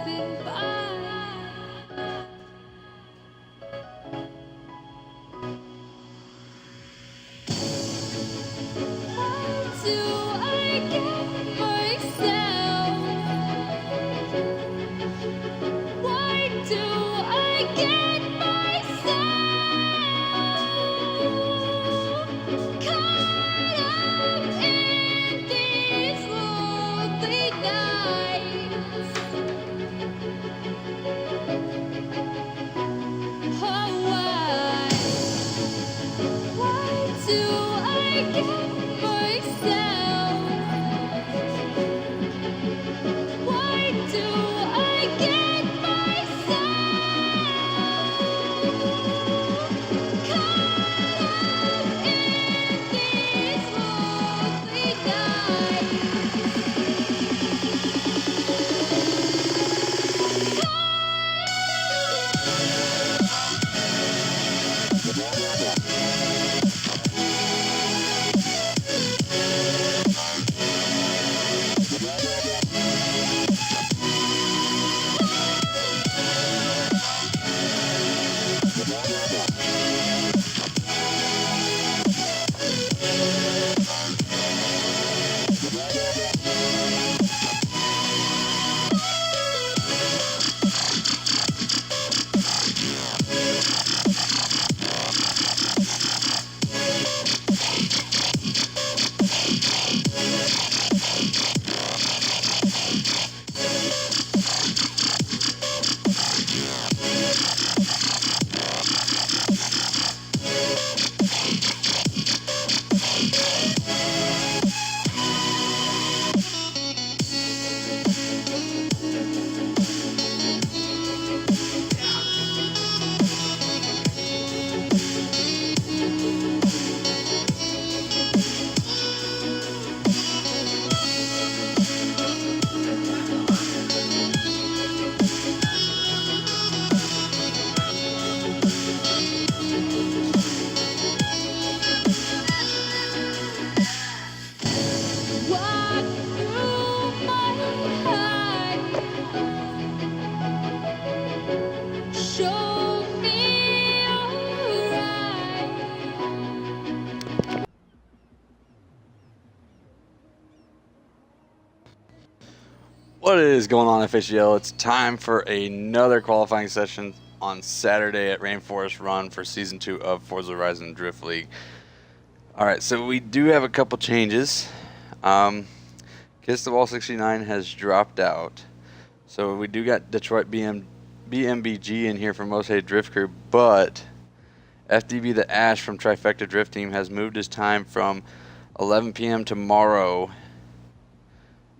slipping by. How do I get myself? Why do I get myself caught up in these lonely nights? Oh, why do I get myself? Why do I get myself caught up in these lonely walk through my heart. Show me alright. What is going on, FHL? It's time for another qualifying session on Saturday at Rainforest Run for Season 2 of Forza Horizon Drift League. Alright, so we do have a couple changes. Kiss the Wall 69 has dropped out. So we do got Detroit BMBG in here for Most Hated Drift Crew, but FDB the Ash from Trifecta Drift Team has moved his time from 11 p.m. tomorrow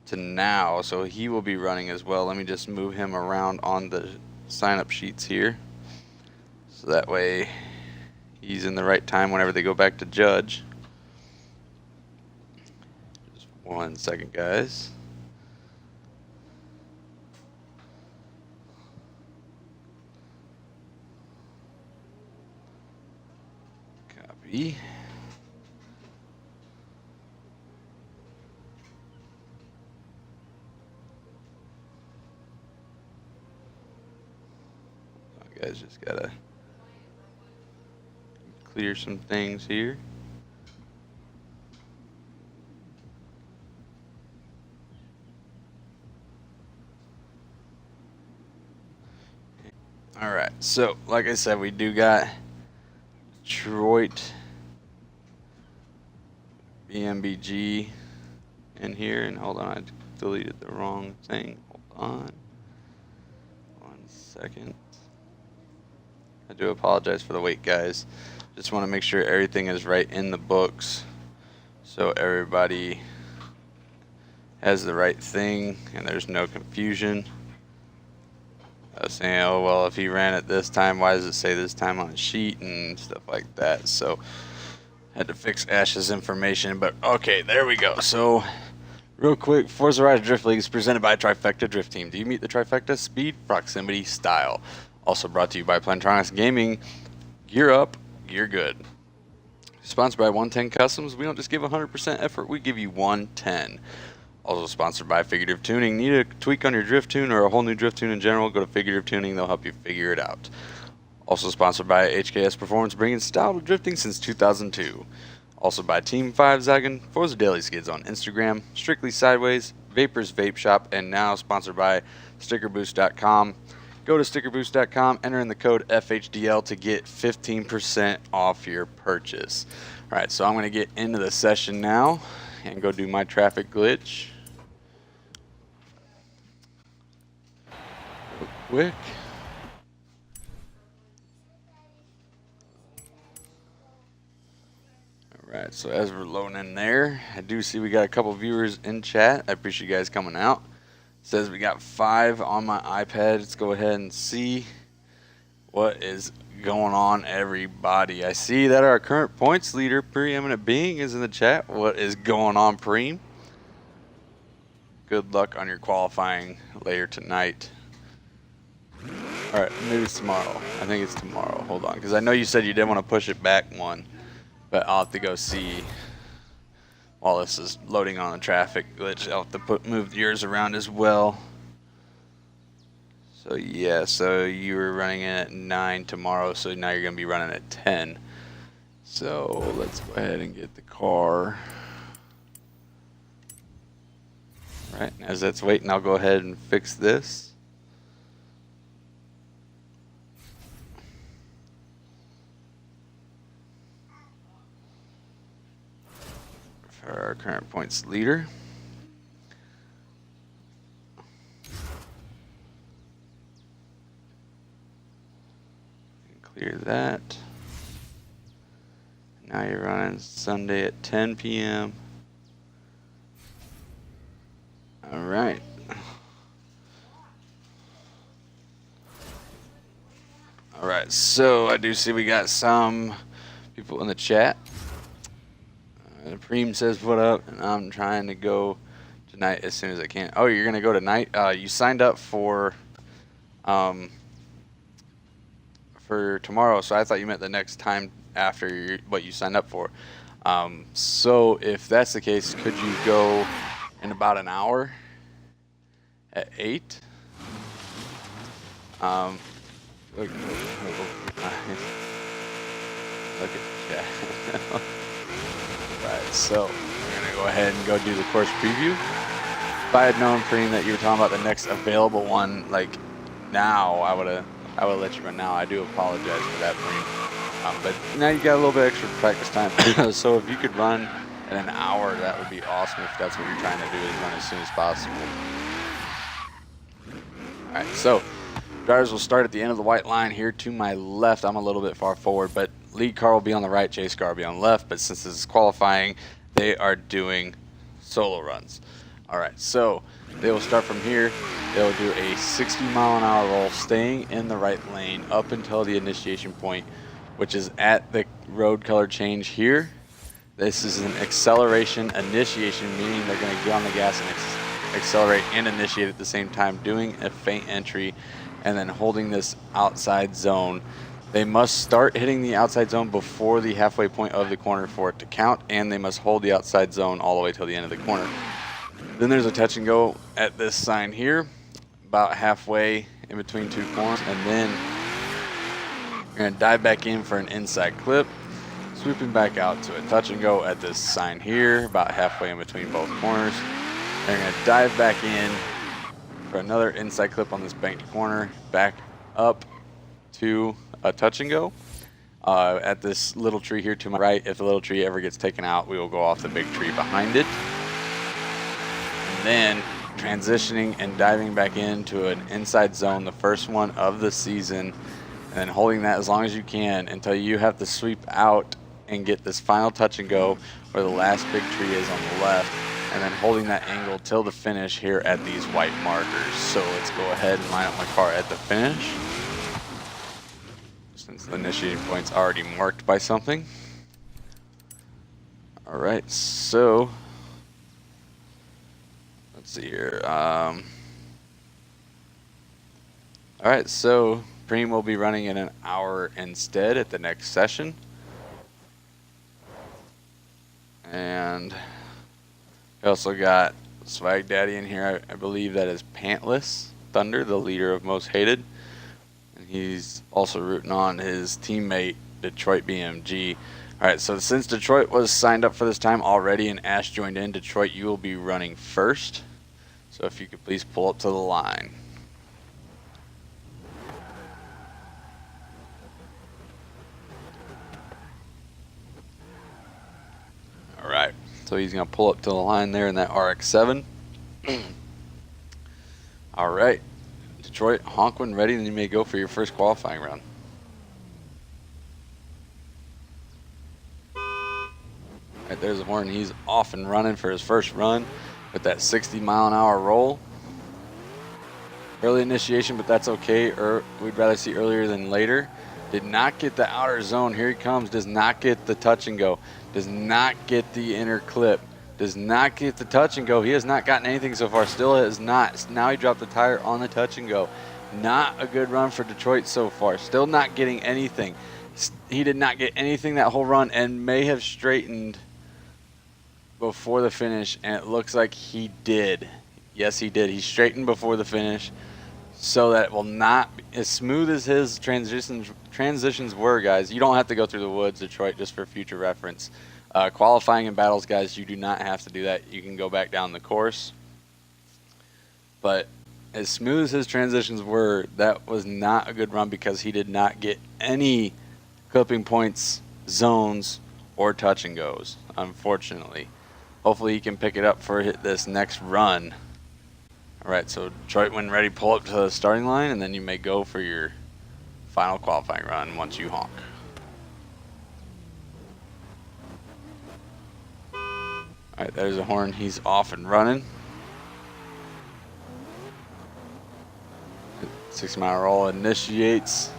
to now, so he will be running as well. Let me just move him around on the sign-up sheets here, so that way he's in the right time whenever they go back to judge. Just 1 second, guys. Copy. Guys, just gotta clear some things here. All right, so like I said, we do got Detroit BMBG in here, and hold on, I deleted the wrong thing. Hold on 1 second. I do apologize for the wait, guys. Just want to make sure everything is right in the books so everybody has the right thing and there's no confusion. I was saying, oh well, if he ran it this time, why does it say this time on the sheet and stuff like that? So had to fix Ash's information, but okay, there we go. So real quick, Forza Horizon Drift League is presented by Trifecta Drift Team. Do you meet the Trifecta? Speed, proximity, style. Also brought to you by Plantronics Gaming. Gear up, gear good. Sponsored by 110 Customs. We don't just give 100% effort, we give you 110. Also sponsored by Figurative Tuning. Need a tweak on your drift tune or a whole new drift tune in general? Go to Figurative Tuning. They'll help you figure it out. Also sponsored by HKS Performance, bringing style to drifting since 2002. Also by Team 5 Zagan, Forza Daily Skids on Instagram, Strictly Sideways, Vapors Vape Shop, and now sponsored by StickerBoost.com. Go to StickerBoost.com, enter in the code FHDL to get 15% off your purchase. Alright, so I'm going to get into the session now and go do my traffic glitch. Real quick. Alright, so as we're loading in there, I do see we got a couple viewers in chat. I appreciate you guys coming out. It says we got 5 on my iPad. Let's go ahead and see what is going on, everybody. I see that our current points leader, Preeminent Being, is in the chat. What is going on, Preem? Good luck on your qualifying later tonight. Alright, maybe it's tomorrow. I think it's tomorrow. Hold on, because I know you said you didn't want to push it back one. But I'll have to go see while this is loading on the traffic glitch. I'll have to move yours around as well. So yeah, so you were running in at 9 tomorrow, so now you're going to be running at 10. So let's go ahead and get the car. Right, and as that's waiting, I'll go ahead and fix this. For our current points leader. Clear that. Now you're running Sunday at 10 p.m. All right. All right, so I do see we got some people in the chat. Preem says, what up? And I'm trying to go tonight as soon as I can. Oh, you're going to go tonight? You signed up for tomorrow, so I thought you meant the next time after what you signed up for. So if that's the case, could you go in about an hour at 8? Look at that. Right, so we're gonna go ahead and go do the course preview. If I had known, Preem, that you were talking about the next available one, like now, I would have let you run now. I do apologize for that, Preem. But now you got a little bit extra practice time. So if you could run in an hour, that would be awesome. If that's what you're trying to do, is run as soon as possible. All right, so drivers will start at the end of the white line here to my left. I'm a little bit far forward, but lead car will be on the right, chase car will be on the left. But since this is qualifying, they are doing solo runs. All right, so they will start from here. They'll do a 60-mile-an-hour roll, staying in the right lane up until the initiation point, which is at the road color change here. This is an acceleration initiation, meaning they're going to get on the gas and accelerate and initiate at the same time, doing a feint entry and then holding this outside zone. They must start hitting the outside zone before the halfway point of the corner for it to count, and they must hold the outside zone all the way till the end of the corner. Then there's a touch and go at this sign here, about halfway in between two corners, and then we're going to dive back in for an inside clip, swooping back out to a touch and go at this sign here, about halfway in between both corners. They're going to dive back in for another inside clip on this banked corner, back up to a touch and go at this little tree here to my right. If the little tree ever gets taken out, we will go off the big tree behind it. And then transitioning and diving back into an inside zone, the first one of the season, and then holding that as long as you can until you have to sweep out and get this final touch and go where the last big tree is on the left, and then holding that angle till the finish here at these white markers. So let's go ahead and line up my car at the finish, since the initiating point's already marked by something. All right, so let's see here. All right, so Preem will be running in an hour instead at the next session. And we also got Swag Daddy in here. I believe that is Pantless Thunder, the leader of Most Hated. And he's also rooting on his teammate, Detroit BMG. Alright, so since Detroit was signed up for this time already and Ash joined in, Detroit, you will be running first. So if you could please pull up to the line. Alright, so he's going to pull up to the line there in that RX-7. Alright, Detroit, honk when ready, and you may go for your first qualifying round. Alright, there's the horn. He's off and running for his first run with that 60-mile-an-hour roll. Early initiation, but that's okay. We'd rather see earlier than later. Did not get the outer zone. Here he comes. Does not get the touch and go. Does not get the inner clip. Does not get the touch and go. He has not gotten anything so far. Still has not. Now he dropped the tire on the touch and go. Not a good run for Detroit so far. Still not getting anything. He did not get anything that whole run and may have straightened before the finish, and it looks like he did. Yes, he did. He straightened before the finish, so that it will not be as smooth as his transitions were, guys. You don't have to go through the woods, Detroit, just for future reference. Qualifying in battles, guys, you do not have to do that. You can go back down the course. But as smooth as his transitions were, that was not a good run because he did not get any clipping points, zones, or touch and goes, unfortunately. Hopefully he can pick it up for this next run. Alright, so Detroit, when ready, pull up to the starting line, and then you may go for your final qualifying run once you honk. Alright, there's a horn. He's off and running. 6-mile roll initiates.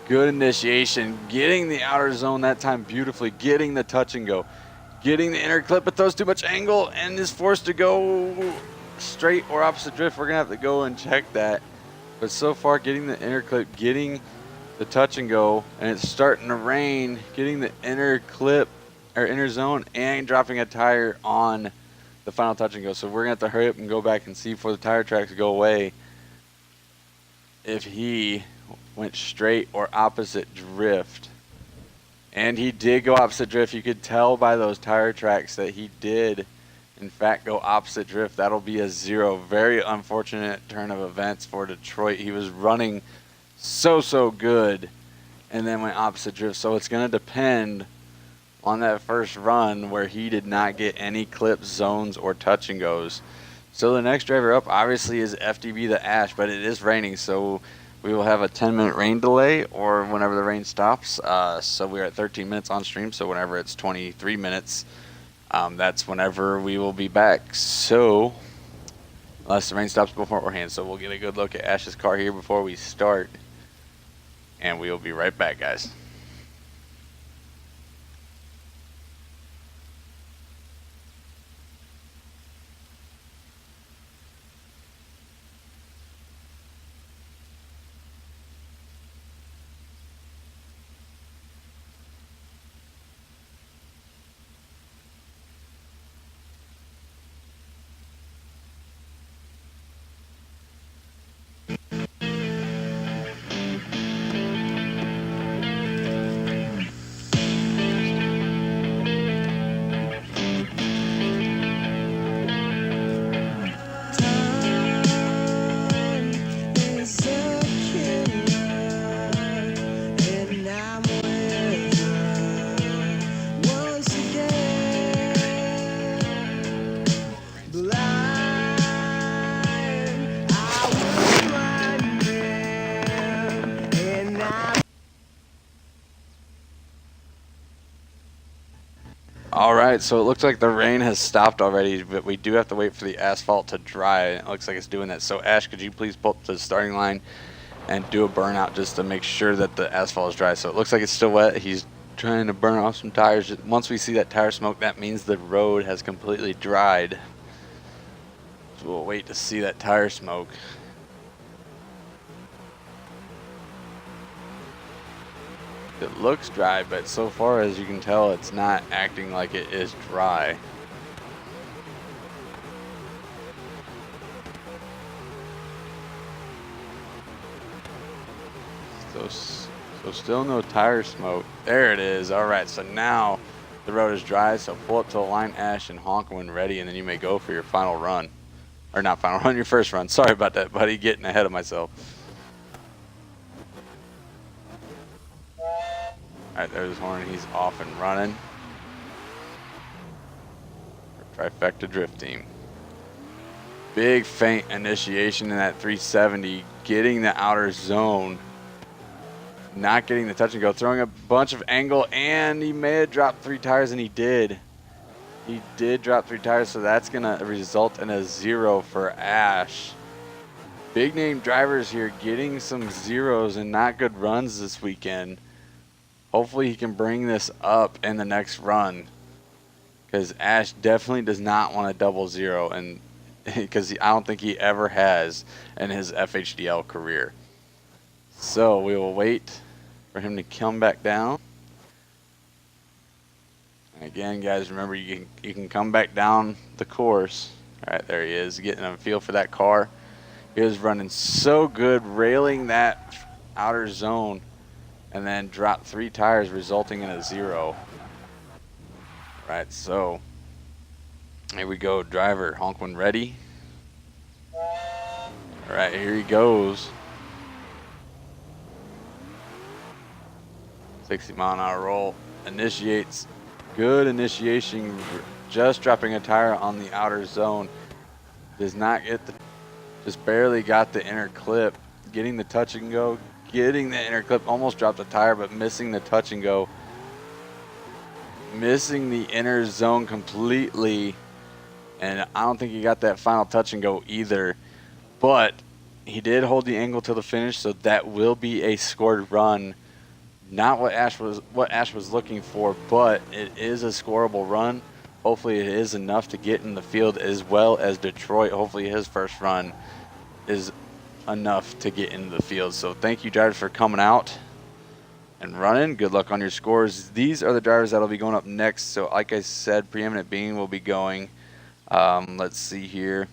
Good initiation. Getting the outer zone that time beautifully. Getting the touch and go. Getting the inner clip, but throws too much angle and is forced to go straight or opposite drift. We're going to have to go and check that. But so far, getting the inner clip, getting the touch and go, and it's starting to rain, getting the inner clip or inner zone and dropping a tire on the final touch and go. So we're going to have to hurry up and go back and see before the tire tracks go away if he went straight or opposite drift. And he did go opposite drift. You could tell by those tire tracks that he did, in fact, go opposite drift. That'll be a 0. Very unfortunate turn of events for Detroit. He was running so good and then went opposite drift. So it's going to depend on that first run where he did not get any clips, zones, or touch and goes. So the next driver up obviously is FDB the Ash, but it is raining, so we will have a 10-minute rain delay or whenever the rain stops. So we're at 13 minutes on stream, so whenever it's 23 minutes, that's whenever we will be back. So, unless the rain stops beforehand, so we'll get a good look at Ash's car here before we start. And we will be right back, guys. Alright, so it looks like the rain has stopped already, but we do have to wait for the asphalt to dry. It looks like it's doing that. So Ash, could you please pull up to the starting line and do a burnout just to make sure that the asphalt is dry? So it looks like it's still wet. He's trying to burn off some tires. Once we see that tire smoke, that means the road has completely dried. So we'll wait to see that tire smoke. It looks dry, but so far as you can tell, it's not acting like it is dry. So still no tire smoke. There it is. All right, so now the road is dry, so pull up to the line, Ash, and honk when ready, and then you may go for your final run. Or not final run, your first run. Sorry about that, buddy. Getting ahead of myself. All right, there's Horn. He's off and running. Trifecta Drift Team. Big feint initiation in that 370, getting the outer zone, not getting the touch and go, throwing a bunch of angle, and he may have dropped 3 tires, and he did. He did drop 3 tires, so that's going to result in a 0 for Ash. Big name drivers here getting some zeros and not good runs this weekend. Hopefully he can bring this up in the next run, because Ash definitely does not want a double 0, and because I don't think he ever has in his FHDL career. So we will wait for him to come back down. And again, guys, remember you can come back down the course. All right, there he is, getting a feel for that car. He was running so good, railing that outer zone, and then dropped 3 tires, resulting in a 0. All right, so here we go, driver, honk when ready. All right, here he goes. 60-mile-an-hour roll, initiates, good initiation, just dropping a tire on the outer zone. Does not get the, just barely got the inner clip, getting the touch and go, getting the inner clip, almost dropped a tire, but missing the touch and go. Missing the inner zone completely, and I don't think he got that final touch and go either, but he did hold the angle to the finish, so that will be a scored run. Not what Ash was looking for, but it is a scoreable run. Hopefully it is enough to get in the field, as well as Detroit. Hopefully his first run is enough to get into the field. So thank you, drivers, for coming out and running. Good luck on your scores. These are the drivers that will be going up next. So like I said, Preeminent Being will be going. Let's see here.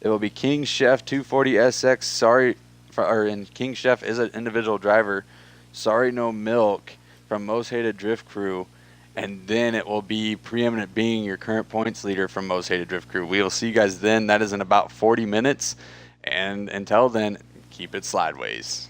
It will be King Chef 240SX. Sorry, and King Chef is an individual driver. Sorry No Milk from Most Hated Drift Crew. And then it will be Preeminent Being, your current points leader from Most Hated Drift Crew. We will see you guys then. That is in about 40 minutes. And until then, keep it slideways.